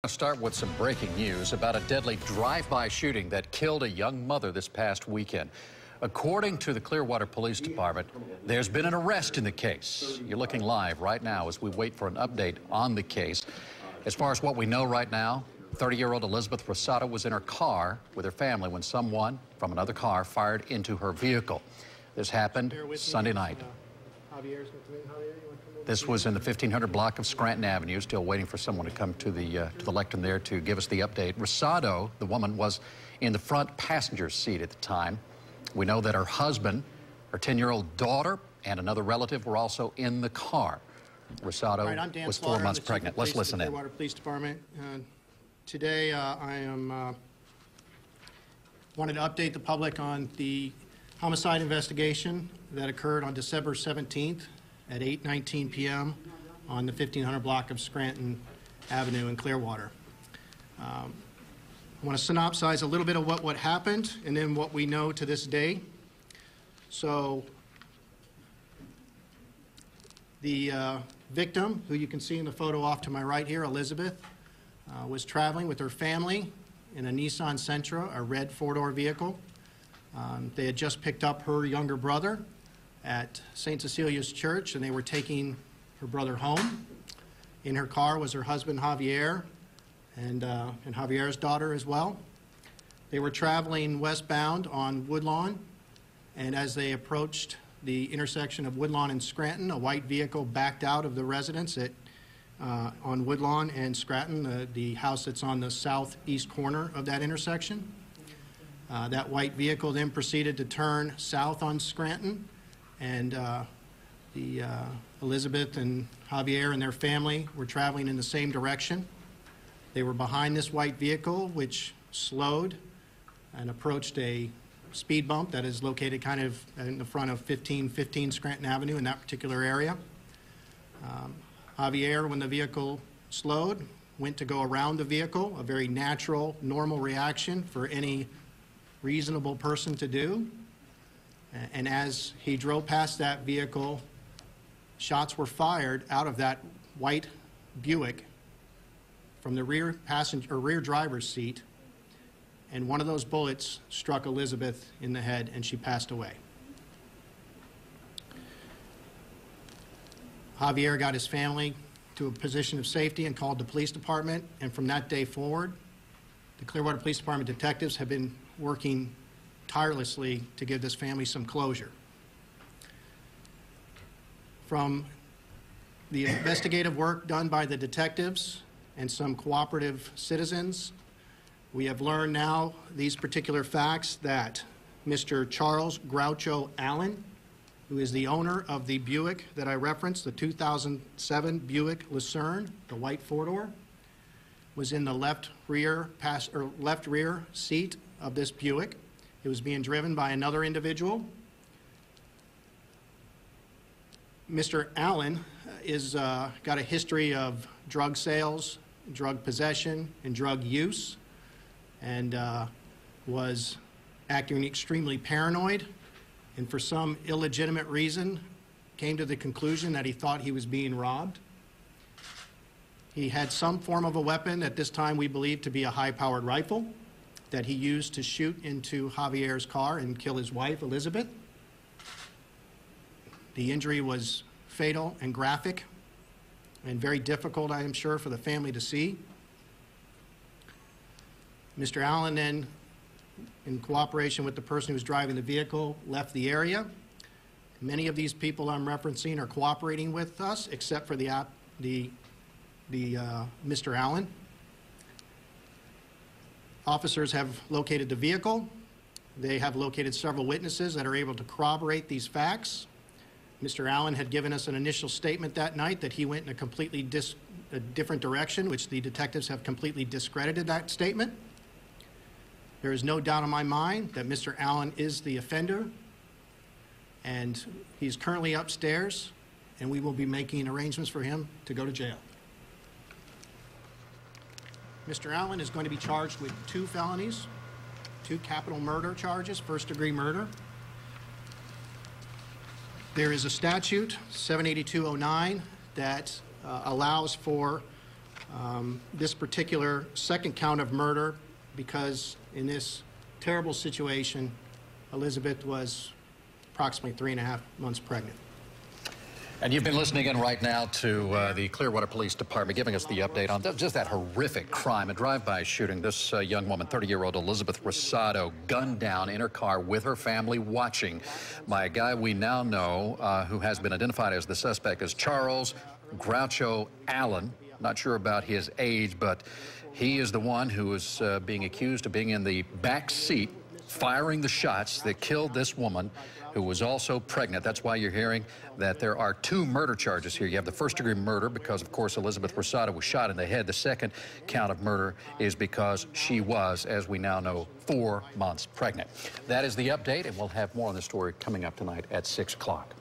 I'll start with some breaking news about a deadly drive-by shooting that killed a young mother this past weekend. According to the Clearwater Police Department, there's been an arrest in the case. You're looking live right now as we wait for an update on the case. As far as what we know right now, 30-year-old Elizabeth Rosado was in her car with her family when someone from another car fired into her vehicle. This happened Sunday night. This was in the 1500 block of Scranton Avenue. Still waiting for someone to come to the lectern there to give us the update. Rosado, the woman, was in the front passenger seat at the time. We know that her husband, her 10-year-old daughter, and another relative were also in the car. Rosado was 4 months pregnant. Let's listen in. Clearwater Police Department. Today, I wanted to update the public on the homicide investigation that occurred on December 17th at 8:19 p.m. on the 1500 block of Scranton Avenue in Clearwater. I want to synopsize a little bit of what happened and then what we know to this day. So the victim, who you can see in the photo off to my right here, Elizabeth, was traveling with her family in a Nissan Sentra, a red four-door vehicle. They had just picked up her younger brother at St. Cecilia's Church, and they were taking her brother home. In her car was her husband, Javier, and Javier's daughter as well. They were traveling westbound on Woodlawn, and as they approached the intersection of Woodlawn and Scranton, a white vehicle backed out of the residence on Woodlawn and Scranton, the house that's on the southeast corner of that intersection. That white vehicle then proceeded to turn south on Scranton, and Elizabeth and Javier and their family were traveling in the same direction. They were behind this white vehicle, which slowed and approached a speed bump that is located kind of in the front of 1515 Scranton Avenue in that particular area. Javier, when the vehicle slowed, went to go around the vehicle, a very natural, normal reaction for any reasonable person to do. And as he drove past that vehicle, shots were fired out of that white Buick from the rear driver's seat, and one of those bullets struck Elizabeth in the head, and she passed away. Javier got his family to a position of safety and called the police department, and from that day forward, the Clearwater Police Department detectives have been working tirelessly to give this family some closure. From the investigative work done by the detectives and some cooperative citizens, we have learned now these particular facts that Mr. Charles Groucho Allen, who is the owner of the Buick that I referenced, the 2007 Buick Lucerne, the white four-door, was in the left rear seat of this Buick. It was being driven by another individual. Mr. Allen is got a history of drug sales, drug possession, and drug use, and was acting extremely paranoid, and for some illegitimate reason came to the conclusion that he thought he was being robbed. He had some form of a weapon at this time we believe to be a high-powered rifle that he used to shoot into Javier's car and kill his wife, Elizabeth. The injury was fatal and graphic and very difficult, I am sure, for the family to see. Mr. Allen then, in cooperation with the person who was driving the vehicle, left the area. Many of these people I'm referencing are cooperating with us, except for Mr. Allen. Officers have located the vehicle. They have located several witnesses that are able to corroborate these facts. Mr. Allen had given us an initial statement that night that he went in a completely different direction, which the detectives have completely discredited that statement. There is no doubt in my mind that Mr. Allen is the offender, and he's currently upstairs, and we will be making arrangements for him to go to jail. Mr. Allen is going to be charged with 2 felonies, 2 capital murder charges, first-degree murder. There is a statute, 78209, that allows for This particular second count of murder, because in this terrible situation, Elizabeth was approximately 3.5 months pregnant. And you've been listening in right now to the Clearwater Police Department giving us the update on just that horrific crime, a drive-by shooting. This young woman, 30-year-old Elizabeth Rosado, gunned down in her car with her family watching by a guy we now know who has been identified as the suspect as Charles Groucho Allen. Not sure about his age, but he is the one who is being accused of being in the back seat firing the shots that killed this woman who was also pregnant. That's why you're hearing that there are 2 murder charges here. You have the first-degree murder because, of course, Elizabeth Rosado was shot in the head. The second count of murder is because she was, as we now know, 4 months pregnant. That is the update, and we'll have more on the story coming up tonight at 6 o'clock.